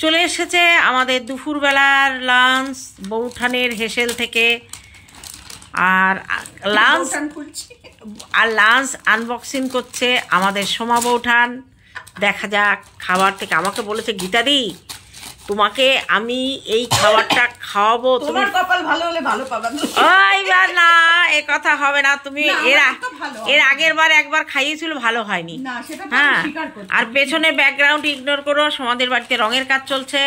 চলে এসেছে আমাদের দুপুরবেলার লাঞ্চ বৌঠানের হেসেল থেকে। আর লাঞ্চ আনবক্সিং করছে আমাদের সোমা বৌঠান। দেখা যাক খাবার থেকে। আমাকে বলেছে গীতাদি তোমাকে আমি এই খাবারটা খাওয়াবো, তোমার কপাল ভালো হলে ভালো পাবে। ওইবার না, এ কথা হবে না। তুমি এর আগের বার একবার খাইয়েছিল, ভালো হয়নি। হ্যাঁ, আর পেছনে ব্যাকগ্রাউন্ড ইগনোর করো, আমাদের বাড়িতে রঙের কাজ চলছে।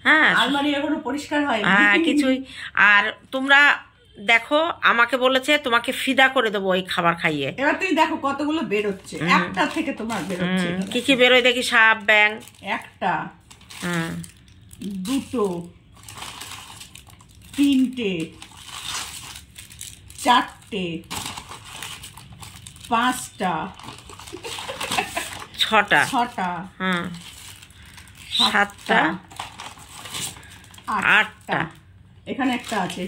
হ্যাঁ, আলমারি এখনো পরিষ্কার হয়নি। হ্যাঁ, কিছুই। আর তোমরা দেখো, আমাকে বলেছে তোমাকে ফিদা করে দেবো ওই খাবার খাইয়ে। এবার তুই দেখো কতগুলো বেরোচ্ছে, একটা থেকে তোমার বেরোচ্ছে। কি কি বেরোয় দেখি? সাপ, ব্যাং। একটা, দুটো, তিনটে, চারটে, পাঁচটা, ছটা, সাতটা, আটটা। এখানে একটা আছে,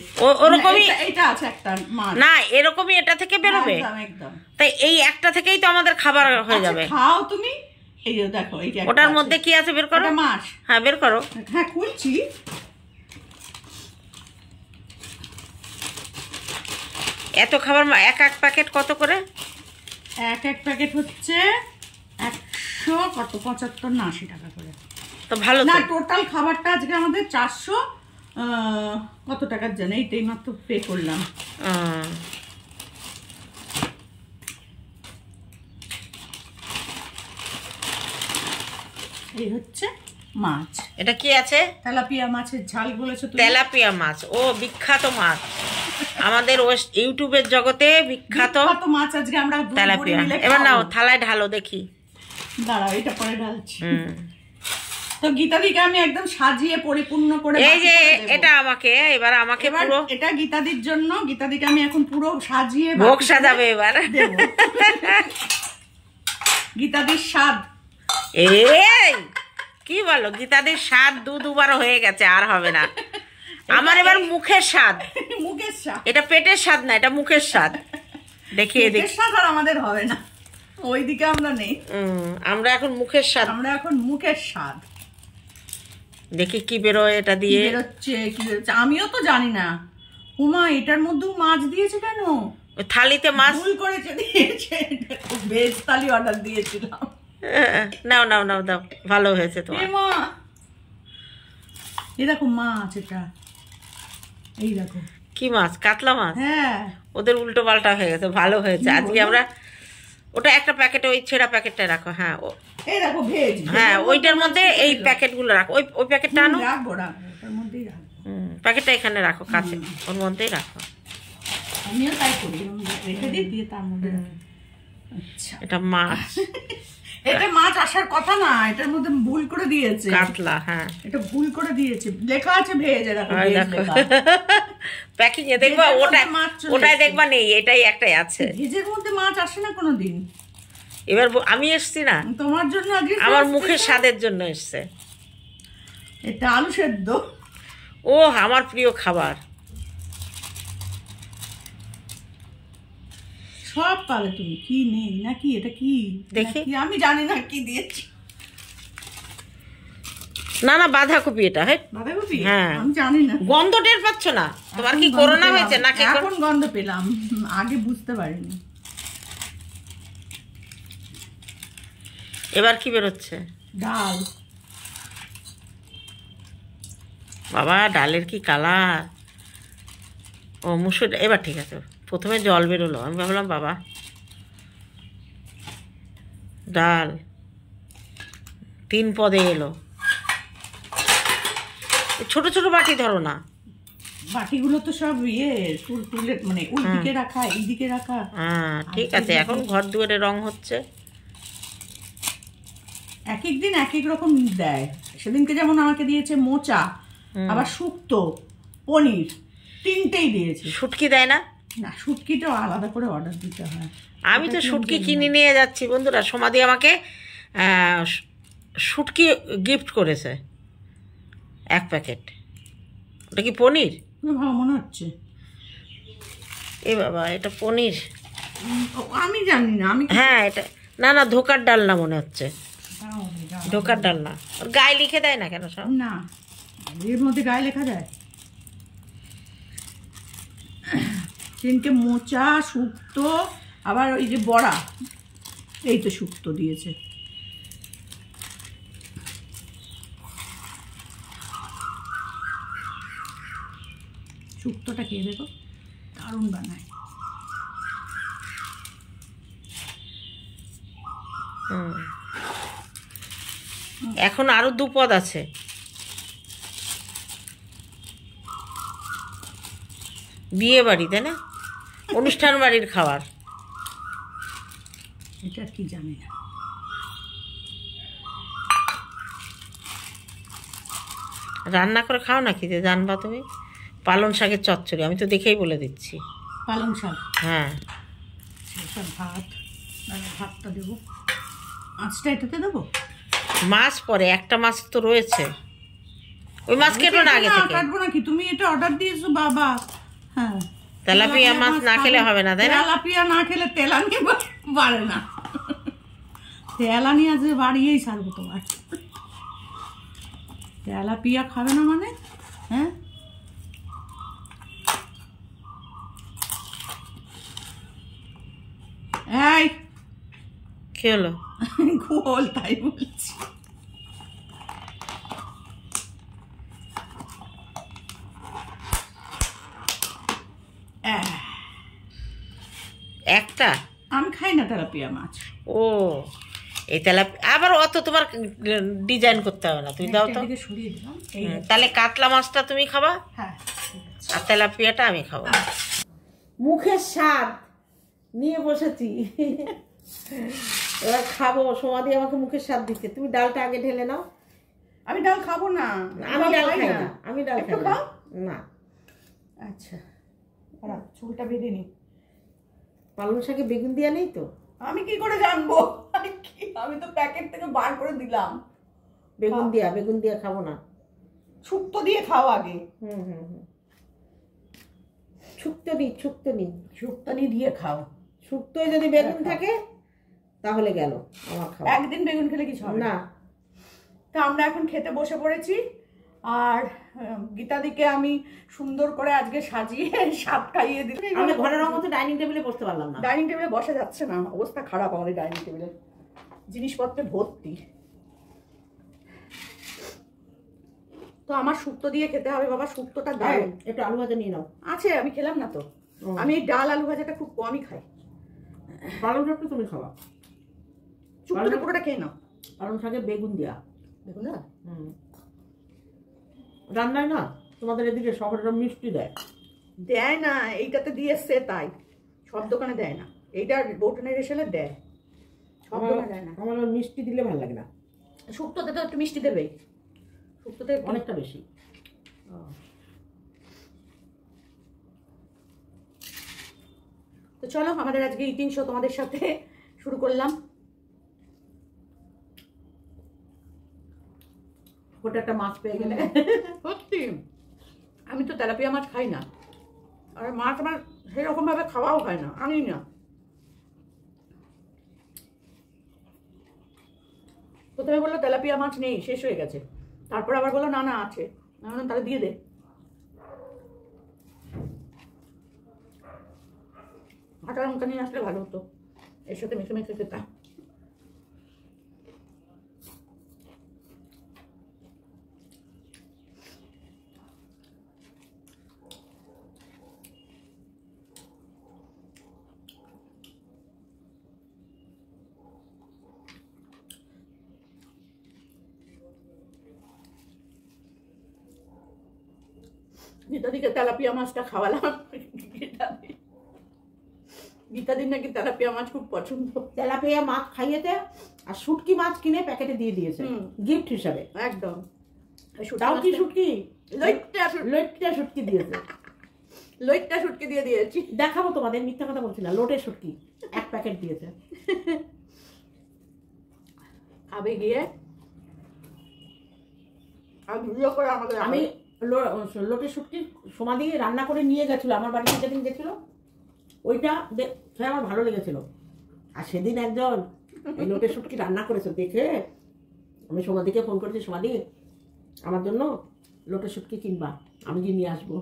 ওরকমই এটা আছে একটা মাছ। না, এরকমই এটা থেকে বেরোবে। একদম তাই এই একটা থেকেই তো আমাদের খাবার হয়ে যাবে। খাও তুমি। এই যে দেখো, এই যে ওটার মধ্যে কি আছে বের করো। মাছ। হ্যাঁ, বের করো। হ্যাঁ, খুলছি। এত খাবার এক এক প্যাকেট কত করে? এক প্যাকেট হচ্ছে 100 কত 75 না 80 টাকা করে। তো ভালো না, টোটাল খাবারটা আজকে আমাদের 400 কত টাকার জানে, এইটাই মাত্র পে করলাম। এই হচ্ছে মাছ। এটা কি আছে? তেলাপিয়া মাছের ঝাল বলেছো তুমি? তেলাপিয়া মাছ, ও বিখ্যাত মাছ আমাদের ইউটিউবের জগতে বিখ্যাত মাছ। আজকে আমরা তেলাপিয়া। এবার নাও, থালায় ঢালো দেখি। দাঁড়াও, এটা পরে ঢালছি। তো গীতাদিকে আমি একদম সাজিয়ে পরিপূর্ণ করে, এই যে এটা আমাকে, এবার আমাকে পুরো, এটা গীতাদির জন্য। গীতাদিকে আমি এখন পুরো সাজিয়ে ভোগ সাজাবে এবার। গীতাদির স্বাদ। এই কি বলো? গীতাদির স্বাদ দুবার হয়ে গেছে, আর হবে না। আমার এবার মুখের স্বাদ। মুখের স্বাদ, এটা পেটের স্বাদ না, এটা মুখের স্বাদ। দেখিয়ে দেখি। স্বাদ আর আমাদের হবে না, ওইদিকে আমরা নেই। আমরা এখন মুখের স্বাদ। আমরা এখন মুখের স্বাদ। দেখি কি বেরোয় এটা দিয়ে। বেরোচ্ছে কি বেরোচ্ছে আমিও তো জানি না। উমা, এটার মধ্যেও মাছ দিয়েছে কেন? থালিতে মাছ ভুল করেছে, দিয়েছে। ভেজ থালি অর্ডার দিয়েছিলাম। নাও নাও নাও, দাও, ভালো হয়েছে তোমার। এই দেখো মাছ, এটা এই দেখো। কি মাছ? কাতলা মাছ? হ্যাঁ, ওদের উল্টো পাল্টা হয়ে গেছে, ভালো হয়েছে। আজকে আমরা ওটা একটা প্যাকেটে, ওই ছেঁড়া প্যাকেটটা রাখো। হ্যাঁ, এই দেখো ভেজ। হ্যাঁ, ওইটার মধ্যে এই প্যাকেটগুলো রাখো। ওই প্যাকেটটা আনো। রাখবো, ওটার মধ্যেই রাখবো। প্যাকেটটা এখানে রাখো, কাছে, ওর মধ্যেই রাখো। আমিও তাই করি, রেখে দিই, দিয়ে তার মধ্যে। আচ্ছা, এটা মাছ। এটা মাছ আসার কথা না, এটার মধ্যে ভুল করে দিয়েছে। কাতলা। হ্যাঁ, এটা ভুল করে দিয়েছে, লেখা আছে ভেজ। দেখো প্যাকিং এ দেখবা, ওটাই দেখবা নেই, এটাই একটাই আছে। ভেজের মধ্যে মাছ আসে না কোনোদিন। এবার আমি এসছি না তোমার জন্য, আমার মুখের স্বাদের জন্য এসছে। এটা আলু সেদ্ধ। ও আমার প্রিয় খাবার। সব পাবে তুমি। কি নেই নাকি? এটা কি দেখি, আমি জানি না কি দিয়েছি। না না, বাঁধাকপি এটা। বাঁধাকপি? হ্যাঁ, আমি জানি না। গন্ধ টের পাচ্ছ না? তোমার কি করোনা হয়েছে নাকি? এখন গন্ধ পেলাম, আগে বুঝতে পারিনি। এবার কি বেরোচ্ছে? ডাল। বাবা, ডালের কি কালার! ও মুসুর। এবার ঠিক আছে, প্রথমে জল বেরোলো, আমি ভাবলাম বাবা ডাল 3 পদে এলো। ছোট ছোট বাটি ধরো না। বাটিগুলো তো সব তুলে, মানে ওইদিকে রাখা, এইদিকে রাখা। হ্যাঁ, ঠিক আছে। এখন ঘর দুয়ারে রং হচ্ছে। এক এক দিন এক এক রকম দেয়। সেদিনকে যেমন আমাকে দিয়েছে মোচা, আবার শুক্তো, পনির, 3টেই দিয়েছে। শুটকি দেয় না? না, শুটকিটাও আলাদা করে অর্ডার দিতে হয়। আমি তো শুটকি কিনে নিয়ে যাচ্ছি বন্ধুরা। সমাধি আমাকে শুটকি গিফট করেছে 1 প্যাকেট। ওটা কি পনির? ভালো মনে হচ্ছে। এ বাবা, এটা পনির। আমি জানি না। আমি হ্যাঁ, এটা না না, ধোকার ডাল না মনে হচ্ছে। ঢোকার ডাল না, ওর গায়ে লিখে দেয় না কেন সব? না, এর মধ্যে গায়ে লেখা যায়। সেদিনকে মোচা, শুক্তো, আবার ওই যে বড়া, এই তো শুক্তো দিয়েছে। শুক্তোটা খেয়ে দেখো, দারুণ বানায়। এখন আরো 2 পদ আছে। বিয়ে বাড়ি, তাই না? অনুষ্ঠান বাড়ির খাবার। এটা কি জানি না। রান্না করে খাও নাকি, যে জানবা তুমি? পালং শাকের চচ্চড়ি, আমি তো দেখেই বলে দিচ্ছি। পালং শাক, হ্যাঁ। ভাত, ভাতটা দেবো, মাছটা এটাতে দেবো। মাছ পরে, একটা মাছ তো রয়েছে, ওই মাছ কেটো না আগে থেকে। কাটবো নাকি? তুমি এটা অর্ডার দিয়েছো বাবা। হ্যাঁ, তেলাপিয়া মাছ না খেলে হবে না, তাই না? তেলাপিয়া না খেলে তেলানি বাড়ে না। তেলানি আজ বাড়িয়েই ছাড়বো তোমার। তেলাপিয়া খাবে না মানে? হ্যাঁ, এই কি হলো? গোল, তাই বলছি। একটা আমি খাই না তেলাপিয়া মাছ। ও, এই তেলাপিয়া আবার অত তোমার ডিজাইন করতে হবে না, তুমি দাও তো। তাহলে কাতলা মাছটা তুমি খাবা, আর তেলাপিয়াটা আমি খাবো। মুখের স্বাদ নিয়ে বসেছি, এবার খাবো। সমাধি আমাকে মুখের স্বাদ দিচ্ছে। তুমি ডালটা আগে ঢেলে নাও। আমি ডাল খাবো না। আমি ডাল খাই না, আমি ডাল খাই না। আচ্ছা, চুলটা বেঁধে নি। পালং শাকে বেগুন দেওয়া নেই তো? আমি কি করে জানবো? আমি তো প্যাকেট থেকে বার করে দিলাম। বেগুন দিয়া খাবো না, শুক্তো দিয়ে খাও আগে। শুক্তনি দিয়ে খাও। শুক্তোয় যদি বেগুন থাকে তাহলে গেল আমার খাওয়া। একদিন বেগুন খেলে কিছু হবে না। তা আমরা এখন খেতে বসে পড়েছি, আর গীতাদিকে আমি সুন্দর করে আজকে সাজিয়ে স্বাদ খাইয়ে দিলাম। আমরা ঘরের মতো ডাইনিং টেবিলে বসতে পারলাম না। ডাইনিং টেবিলে বসা যাচ্ছে না, অবস্থা খারাপ আমাদের ডাইনিং টেবিলে, জিনিসপত্রে ভর্তি। তো আমার শুক্তো দিয়ে খেতে হবে বাবা। শুক্তোটা দারুণ। একটু আলু ভাজা নিয়ে নাও। আছে, আমি খেলাম না তো। আমি এই ডাল আলু ভাজাটা খুব কমই খাই। পালং শাকটা তুমি খাওয়া, শুক্তোটা পুরোটা খেয়ে নাও। পালং শাকে বেগুন দেওয়া। দেখুন না, রান্নায় না তোমাদের এদিকে শহরের মিষ্টি দেয় না, এইটাতে দিয়ে এসছে তাই। সব দোকানে দেয় না, এইটা বোটনের এসেলে দেয়, সব দোকানে দেয় না। আমার মিষ্টি দিলে ভালো লাগে না। শুক্তোতে তো একটু মিষ্টি দেবেই, শুক্তোতে অনেকটা বেশি। তো চলো, আমাদের আজকে ইটিং শো তোমাদের সাথে শুরু করলাম। ওটা একটা মাছ পেয়ে গেলে সত্যি, আমি তো তেলাপিয়া মাছ খাই না, আর মাছ আমার সেরকম ভাবে খাওয়াও হয় না, আনি না। প্রথমে বললো তেলাপিয়া মাছ নেই, শেষ হয়ে গেছে, তারপর আবার বললো না না আছে, তাহলে দিয়ে দে। আটা লঙ্কা নিয়ে আসলে ভালো হতো, এর সাথে মেখে মেখে খেতাম। গীতাদিকে তেলাপিয়া মাছটা খাওয়ালাম। গীতাদির নাকি তেলাপিয়া মাছ খুব পছন্দ। তেলাপিয়া মাছ খাইয়েতে আর শুটকি মাছ কিনে প্যাকেটে দিয়ে দিয়েছে গিফট হিসাবে। একদম। তাও কি শুটকি? লইট্টা শুটকি দিয়েছে। লইট্টা শুটকি দিয়ে দিয়েছি। দেখাবো তোমাদের, মিথ্যা কথা বলছি না। লোটের শুটকি এক প্যাকেট দিয়েছে। খাবে গিয়ে আমি লোটের শুটকি সমাধি রান্না করে নিয়ে গেছিল আমার বাড়িতে, যেদিন গেছিল ওইটা আমার ভালো লেগেছিল। আর সেদিন একজন এই লোটের শুটকি রান্না করেছে, দেখে আমি সমাধিকে ফোন করেছি, সমাধি আমার জন্য লোটে শুটকি কিনবা, আমি গিয়ে নিয়ে আসবো।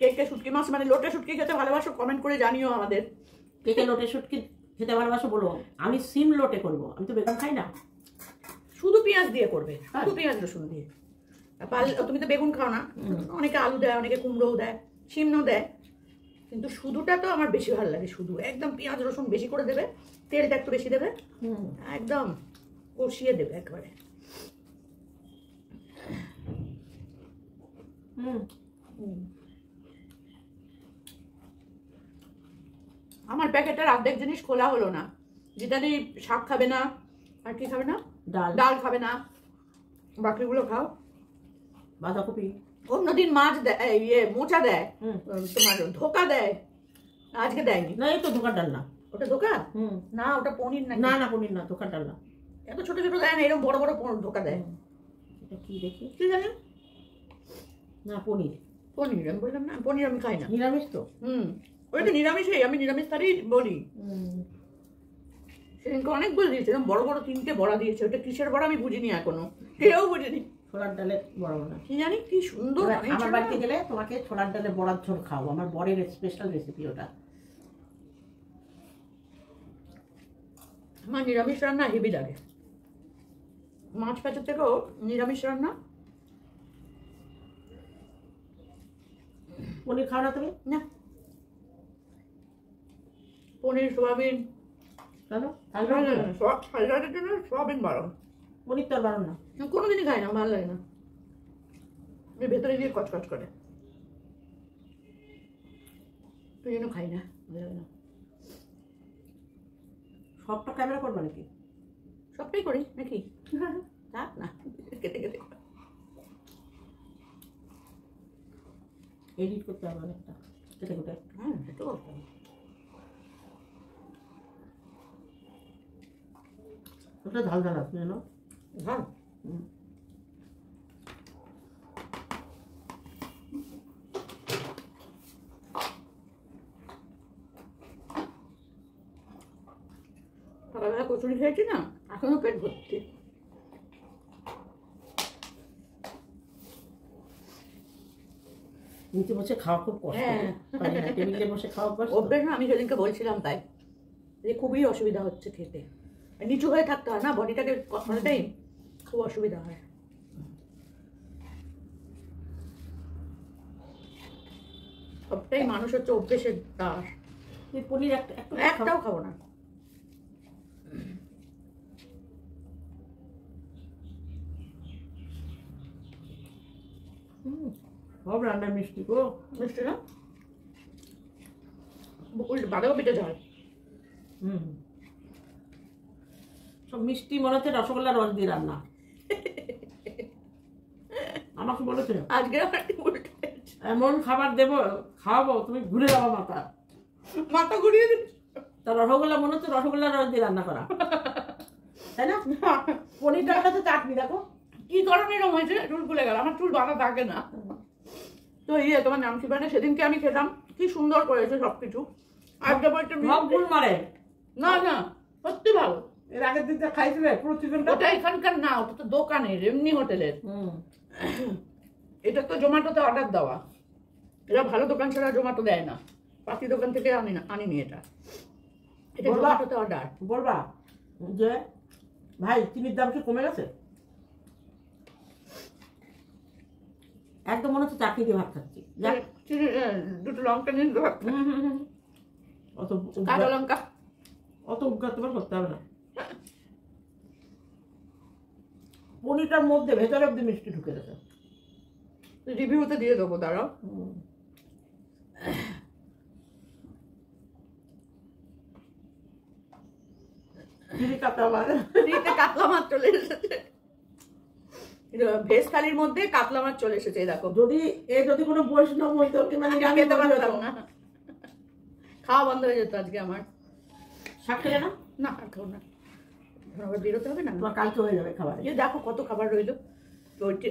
কে কে শুটকি মাছ মানে লোটে শুটকি খেতে ভালোবাসো কমেন্ট করে জানিও আমাদের। কে কে লোটে শুটকি খেতে ভালোবাসো বলো। আমি সিম লোটে করবো, আমি তো বেগুন খাই না। শুধু পেঁয়াজ দিয়ে করবে, শুধু পেঁয়াজ রসুন দিয়ে। তুমি তো বেগুন খাও না, অনেকে আলু দেয়, অনেকে কুমড়োও দেয়, শিমও দেয়, কিন্তু শুধুটা তো আমার বেশি ভালো লাগে। শুধু একদম পেঁয়াজ রসুন বেশি করে দেবে, তেলটা একটু বেশি দেবে, একদম কষিয়ে দেবে একবারে। আমার প্যাকেটের অর্ধেক জিনিস খোলা হলো না। যেটারই শাক খাবে না, আর কি খাবে না, ডাল খাবে না, বাকিগুলো খাও। বাঁধাকপি অন্যদিন মাছ দেয়, ইয়ে মোচা দেয়, তোমার ধোকা দেয়, আজকে দেয়নি। না এই তো ধোকার ডাল না, ওটা ধোকা না, ওটা পনির না। না না পনির না, ধোকার ডাল না। এত ছোট ছোট দেয় না, এরকম বড় বড় ধোকা দেয়। এটা কি দেখি, কি জানেন? না পনির। পনির আমি বললাম না, পনির আমি খাই না। নিরামিষ তো। ওই তো নিরামিষই, আমি নিরামিষ তারই বলি। সেদিনকে অনেকগুলো দিয়েছে, এরকম বড় বড় 3টে বড়া দিয়েছে। ওটা কিসের বড়া আমি বুঝিনি এখনো, কেউ বুঝিনি। ছোলার ডালের বড়া না কি জানি কি সুন্দর। আমার বাড়িতে গেলে তোমাকে ছোলার ডালের বড়ার ঝোল খাও, আমার বরের স্পেশাল রেসিপি ওটা। আমার নিরামিষ রান্না হেভি লাগে, মাছ ফাঁচের থেকেও নিরামিষ রান্না। পনির খাও না তুমি? না, পনির সোয়াবিন থাইরয়েডের জন্য সোয়াবিন বারণ, পনির তো আর বারণ না। কোনোদিনই খাই না, ভালো লাগে না, ভেতরে দিয়ে কচকচ করে, ওই জন্য খাই না, ভালো লাগে না। সবটা ক্যামেরা করবো নাকি? সবটাই করি নাকি? থাক না, কেটে কেটে এডিট করতে হবে অনেকটা, কেটে কেটে। সেটা করতে হবে। ওটা ঝাল ঝাল আছে জানো? ঝাল সকালবেলা কচুরি খেয়েছি না, এখনো পেট ভর্তি। নিচে বসে খাওয়া খুব কষ্ট, টেবিলে বসে খাওয়া কষ্ট। অভ্যেস না, আমি সেদিনকে বলছিলাম তাই, যে খুবই অসুবিধা হচ্ছে খেতে। নিচু হয়ে থাকতে হয় না, বডিটাকে অনেকটাই, খুব অসুবিধা হয়। সবটাই মানুষ হচ্ছে অভ্যেসের দাস। পনির একটাও খাবো না। সব রান্না মিষ্টি গো, মিষ্টি না, বাঁধাকপিটা ঝাল। সব মিষ্টি মনে হচ্ছে রসগোল্লা রস দিয়ে রান্না। আমাকে বলেছে আজকে এমন খাবার দেবো, খাওয়াবো, তুমি ঘুরে যাবো মাথা, মাথা ঘুরিয়ে দিচ্ছ। তা রসগোল্লা মনে হচ্ছে রসগোল্লা রস দিয়ে রান্না করা, তাই না? পনিরটা তো চাটনি দেখো কি কারণে এরকম হয়েছে, চুল খুলে গেল। আমার চুল বাঁধা থাকে না তো। ইয়ে তোমার নাম কি, মানে সেদিনকে আমি খেলাম, কি সুন্দর করেছে সবকিছু। আজকে বলছে ভুল মারে না, না সত্যি ভালো। এর আগের দিনটা খাইছিলে পুরো চিকেনটা? ওটা এখানকার না, ওটা তো দোকানের, এমনি হোটেলের। এটা তো জোম্যাটোতে অর্ডার দেওয়া। এরা ভালো দোকান ছাড়া জোম্যাটো দেয় না, পাতি দোকান থেকে আনিনি এটা, এটা জোম্যাটোতে অর্ডার। বলবা যে ভাই চিনির দাম কি কমে গেছে? একদম মনে হচ্ছে চাকরি দিয়ে ভাত খাচ্ছি। দুটো লঙ্কা নিয়ে অত কাঁচা লঙ্কা, অত উপকার তোমার করতে হবে না। পনিরটার মধ্যে ভেতরে অব্দি মিষ্টি ঢুকে গেছে। রিভিউতে দিয়ে দেবো, দাঁড়াও। কাতলা মাছ চলে এসেছে, ভেজ থালির মধ্যে কাতলা মাছ চলে এসেছে। দেখো, যদি কোনো বৈষ্ণব হইতো খাওয়া বন্ধ হয়ে যেত আজকে আমার। শাক খেলে না? না খাও না, বেরোতে হবে না, কালকে হয়ে যাবে খাবার। দেখো কত খাবার রইলো।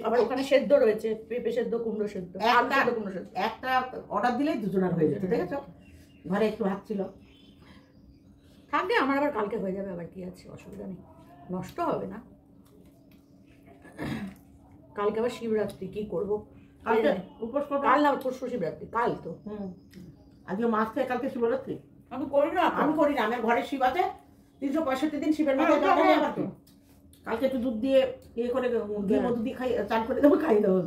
আবার ওখানে সেদ্ধ রয়েছে, পেঁপে সেদ্ধ, কুমড়ো সেদ্ধ, আলু সেদ্ধ, কুমড়ো সেদ্ধ। একটা অর্ডার দিলেই দুজনের হয়ে যেত, দেখেছো? ঘরে একটু ভাত ছিল, থাকবে, আমার আবার কালকে হয়ে যাবে, আবার কি আছে, অসুবিধা নেই, নষ্ট হবে না। কালকে আবার শিবরাত্রি, কি করবো? উপোস করবো। কাল না, পরশু শিবরাত্রি, কাল তো। আজকে মাছ থেকে কালকে শিবরাত্রি। আমি করি না, আমি করি না, আমার ঘরে শিব আছে, 365 দিন শিবের মাথায় জল ঢালি আমার তো। কালকে একটু দুধ দিয়ে ইয়ে করে ঘি মধু দিয়ে খাই, চান করে দেবো, খাই দেবো।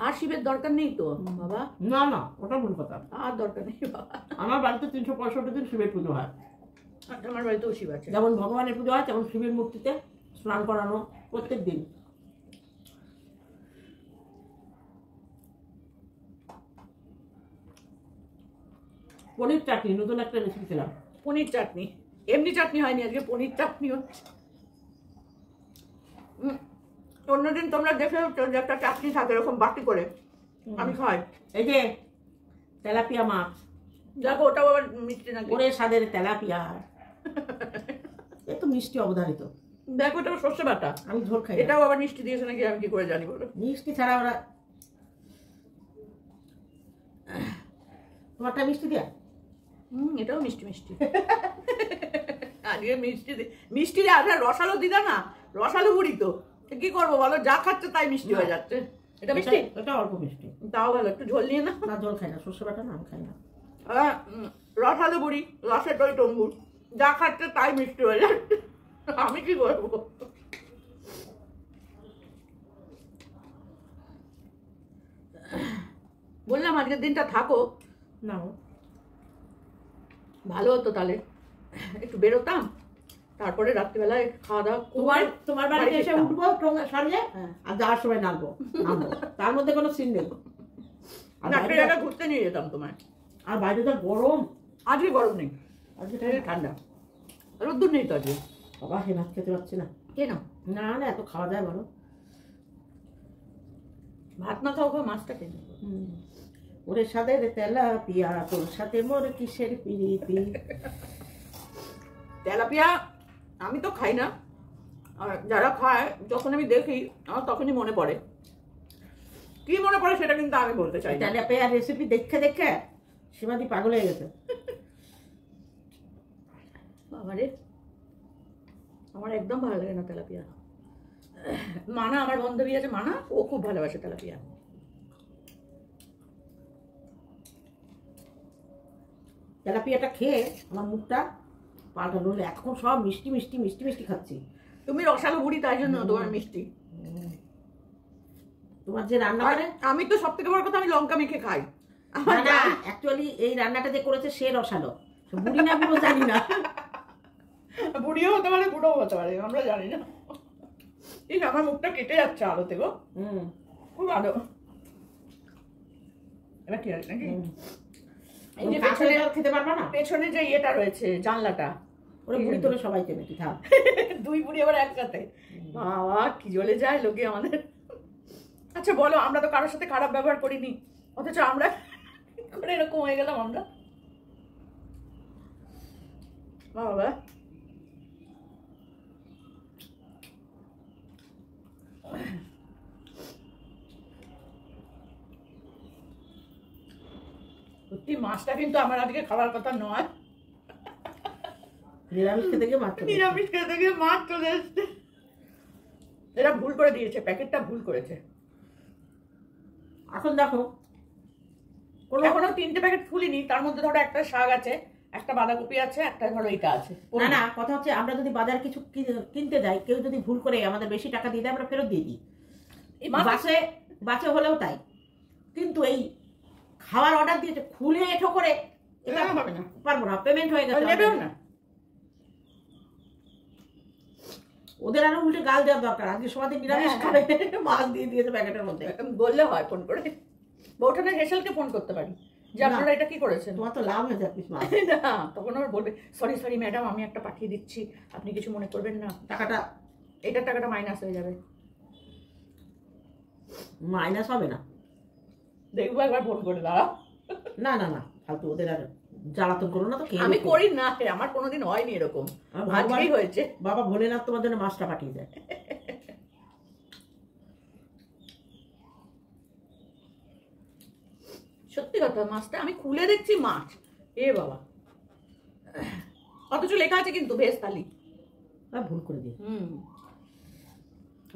আর শিবের দরকার নেই তো বাবা। না না, ওটা ভুল কথা, আর দরকার নেই বাবা। আমার বাড়িতে 365 দিন শিবের পুজো হয়। আমার বাড়িতেও শিব আছে। যেমন ভগবানের পুজো হয়, তেমন শিবের মূর্তিতে স্নান করানো প্রত্যেক দিন। পনির চাটনি নতুন একটা রেসিপি ছিলাম। পনির চাটনি, এমনি চাটনি হয়নি, আজকে পনির চাটনি হচ্ছে। অন্যদিন তোমরা দেখে যে একটা চাটনি থাকে এরকম বাটি করে, আমি খাই। এই যে তেলাপিয়া মাছ, দেখো ওটাও আবার মিষ্টি নাকি? ওরে স্বাদের তেলাপিয়া, এ তো মিষ্টি অবধারিত। দেখো ওটাও সর্ষে বাটা, আমি ঝোল খাই। এটাও আবার মিষ্টি দিয়েছে নাকি, আমি কি করে জানি বলো? মিষ্টি ছাড়া ওরা, তোমারটা মিষ্টি দিয়া? এটাও মিষ্টি মিষ্টি। আজকে মিষ্টি মিষ্টি আজকে রসালো দিদা না, রসালো বুড়ি তো কি করবো বলো, যা খাচ্ছে তাই মিষ্টি হয়ে যাচ্ছে। এটা মিষ্টি, এটা অল্প মিষ্টি, তাও ভালো, একটু ঝোল নিয়ে না। না ঝোল খাই না, সর্ষে বাটা না, আমি খাই না। রসালো বুড়ি, রসের দই টম্বুর, যা খাচ্ছে তাই মিষ্টি হয়ে যাচ্ছে, আমি কি করবো? বললাম আজকের দিনটা থাকো না, ভালো হতো, তাহলে একটু বেরোতাম, তারপরে রাত্রিবেলায় খাওয়া দাওয়া। তোমার বাড়িতে এসে উঠবো সামনে, আর যাওয়ার সময় নামবো, তার মধ্যে কোনো সিন নেই। ঘুরতে নিয়ে যেতাম তোমায়। আর বাইরে তো গরম, আজকে গরম নেই, আজকে ঠান্ডা, রোদ্দুর নেই তো আজকে। বাবা সে ভাত খেতে পারছি না। কেন? না না, এত খাওয়া যায় বলো? ভাত না খাও, মাছটা খেয়ে। ওরে সাদের তেলাপিয়া, তোর সাথে মোর কিসের পিরিতি। তেলাপিয়া আমি তো খাই না, আর যারা খায় যখন আমি দেখি আমার তখনই মনে পড়ে। কি মনে পড়ে সেটা কিন্তু আমি বলতে চাই না। তেলাপিয়া রেসিপি দেখে দেখে সীমাদি পাগল হয়ে গেছে। বাবারে, আমার একদম ভালো লাগে না তেলাপিয়া। মানা, আমার বান্ধবী আছে মানা, ও খুব ভালোবাসে তেলাপিয়া। তেলাপিয়াটা খেয়ে আমার মুখটা পাল্টানো হলে, এখন সব মিষ্টি মিষ্টি মিষ্টি মিষ্টি খাচ্ছি। তুমি রসালো বুড়ি, তাই জন্য তোমার মিষ্টি। তোমার যে রান্না করে, আমি তো সব থেকে বড় কথা, আমি লঙ্কা মেখে খাই। অ্যাকচুয়ালি এই রান্নাটা যে করেছে সে রসালো, বুড়ি না বুড়ো জানি না। বুড়িও হতে পারে, বুড়োও হতে পারে, আমরা জানি না। ঠিক, আমার মুখটা কেটে যাচ্ছে আলোতে গো। খুব আলো। এবার ঠিক আছে নাকি? খেতে পারবা না, পেছনে যে ইয়েটা রয়েছে, জানলাটা, ওরা বুড়ি তোলে সবাই চেনে কি থাক। দুই বুড়ি আবার একসাথে, বাবা কি জ্বলে যায় লোকে আমাদের। আচ্ছা বলো, আমরা তো কারোর সাথে খারাপ ব্যবহার করিনি, অথচ আমরা করে এরকম হয়ে গেলাম আমরা। বাবা সত্যি মাছটা কিন্তু আমার আজকে খাওয়ার কথা নয়। নিরামিষ খেতে গিয়ে মাছ, নিরামিষ খেতে গিয়ে মাছ চলে এসছে। এরা ভুল করে দিয়েছে, প্যাকেটটা ভুল করেছে। এখন দেখো, এখনো 3টে প্যাকেট খুলিনি, তার মধ্যে ধরো একটা শাক আছে, একটা বাঁধাকপি আছে, একটা ধরো এটা আছে। না না, কথা হচ্ছে আমরা যদি বাজার কিছু কিনতে যাই, কেউ যদি ভুল করে আমাদের বেশি টাকা দিয়ে দেয়, আমরা ফেরত দিয়ে দিই। বাসে বাসে হলেও তাই। কিন্তু এই খাওয়ার অর্ডার দিয়েছে, খুলে এঠো করে, এটা হবে না, পারবো না, পেমেন্ট হয়ে গেছে, নেবেও না। ওদের আরো উল্টে গাল দেওয়ার দরকার, আজকে সবাই নিরামিষ খাবে, মাছ দিয়ে দিয়েছে প্যাকেটের মধ্যে। বললে হয় ফোন করে, বউঠানের হেসেলকে ফোন করতে পারি যে আপনারা এটা কি করেছেন। তোমার তো লাভ হয়ে যাবে না, তখন আবার বলবে সরি সরি ম্যাডাম, আমি একটা পাঠিয়ে দিচ্ছি, আপনি কিছু মনে করবেন না, টাকাটা, এটার টাকাটা মাইনাস হয়ে যাবে। মাইনাস হবে না, দেখবো একবার ফোন করে দাঁড়া। না না না, ফালতু ওদের আর জ্বালাতন করো না তো। আমি করি না, আমার কোনোদিন হয়নি এরকম, আজকেই হয়েছে। বাবা ভোলেনাথ তোমার জন্য মাছটা পাঠিয়ে দেয়। সত্যি কথা, মাছটা আমি খুলে দেখছি মাছ, এ বাবা অথচ লেখা আছে কিন্তু ভেজ থালি। ভুল করে দিই।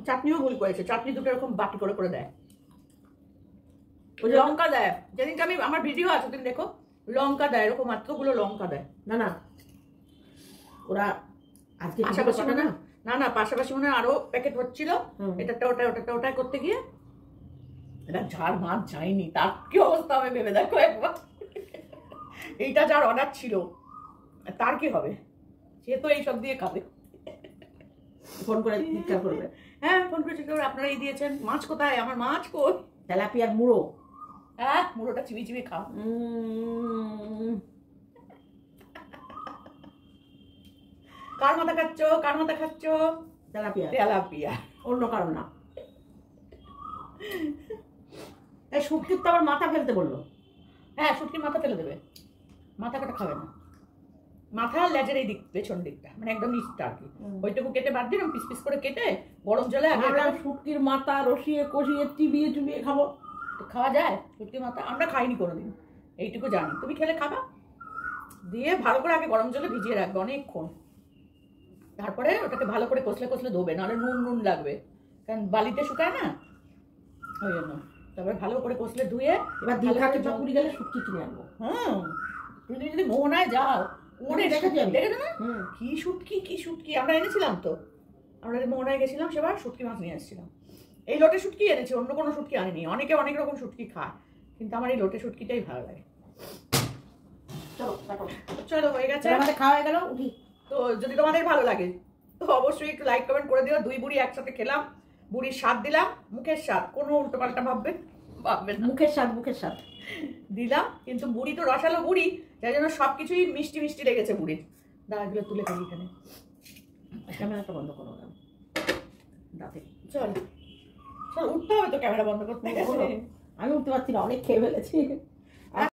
চাটনিও ভুল করেছে, চাটনি দুটো এরকম বাটি করে করে দেয়, লঙ্কা দেয়। যেদিনকে আমি আমার ভিডিও আছে তুমি দেখো, লঙ্কা দেয় এরকম, এতগুলো লঙ্কা দেয়। না না ওরা আজকে পাশাপাশি মনে না পাশাপাশি মনে আরো প্যাকেট হচ্ছিল, এটাটা ওটা ওটাটা ওটাই করতে গিয়ে এটা ঝাড় মাছ যায়নি, তার কি অবস্থা হবে ভেবে দেখো একবার। এইটা যার অর্ডার ছিল তার কি হবে, সে তো এইসব দিয়ে খাবে। ফোন করে জিজ্ঞাসা করবে। হ্যাঁ ফোন করে জিজ্ঞাসা করবে আপনারা এই দিয়েছেন, মাছ কোথায়, আমার মাছ কই? তেলাপিয়ার মুড়ো, হ্যাঁ মুড়োটা চিবি চিবি খাও। কার মাথা খাচ্ছ, কার মাথা খাচ্ছ? তেলাপিয়া। তেলাপিয়া, অন্য কারণ না। এই শুটকির তো আবার মাথা ফেলতে বললো। হ্যাঁ শুটকির মাথা ফেলে দেবে, মাথা কাটা খাবে না, মাথা লেজের এই দিক পেছন দিকটা মানে একদম নিচটা আর কি, ওইটুকু কেটে বাদ দিলাম, পিস পিস করে কেটে গরম জলে শুটকির মাথা রসিয়ে কষিয়ে চিবিয়ে চুবিয়ে খাবো। খাওয়া যায় শুটকির মাথা? আমরা খাইনি কোনোদিন, এইটুকু জানি, তুমি খেলে খাবা। দিয়ে ভালো করে আগে গরম জলে ভিজিয়ে রাখবে অনেকক্ষণ, তারপরে ওটাকে ভালো করে কষলে কষলে ধোবে, নাহলে নুন নুন লাগবে, কারণ বালিতে শুকায় না ওই জন্য। তারপরে ভালো করে কষলে ধুয়ে এবার দীঘাতে চকুরি গেলে শুটকি কিনে আনবো। হ্যাঁ তুমি যদি মোহনায় যাও, ওরে দেখেছো না কি শুটকি, কি শুটকি আমরা এনেছিলাম তো, আমরা মোহনায় গেছিলাম সেবার শুটকি মাছ নিয়ে আসছিলাম। এই লোটে শুটকি এনেছি, অন্য কোনো শুটকি আনেনি। অনেকে অনেক রকম শুটকি খায়, কিন্তু আমার এই লোটে শুটকিটাই ভালো লাগে। চলো হয়ে গেছে, আমাদের খাওয়া হয়ে গেল, উঠি। তো যদি তোমাদের ভালো লাগে তো অবশ্যই একটু লাইক কমেন্ট করে দিও। দুই বুড়ি একসাথে খেলাম, বুড়ির স্বাদ দিলাম, মুখের স্বাদ, কোনো উল্টো পাল্টা ভাববেন মুখের স্বাদ, মুখের স্বাদ দিলাম, কিন্তু বুড়ি তো রসালো বুড়ি, যার জন্য সবকিছুই মিষ্টি মিষ্টি লেগেছে বুড়ির। দাঁড়াগুলো তুলে খাবি এখানে, ক্যামেরাটা বন্ধ করো দাঁতে। চল চল উঠতে হবে তো ক্যামেরা বন্ধ করতে। আমি উঠতে পারছি না, অনেক খেয়ে ফেলেছি।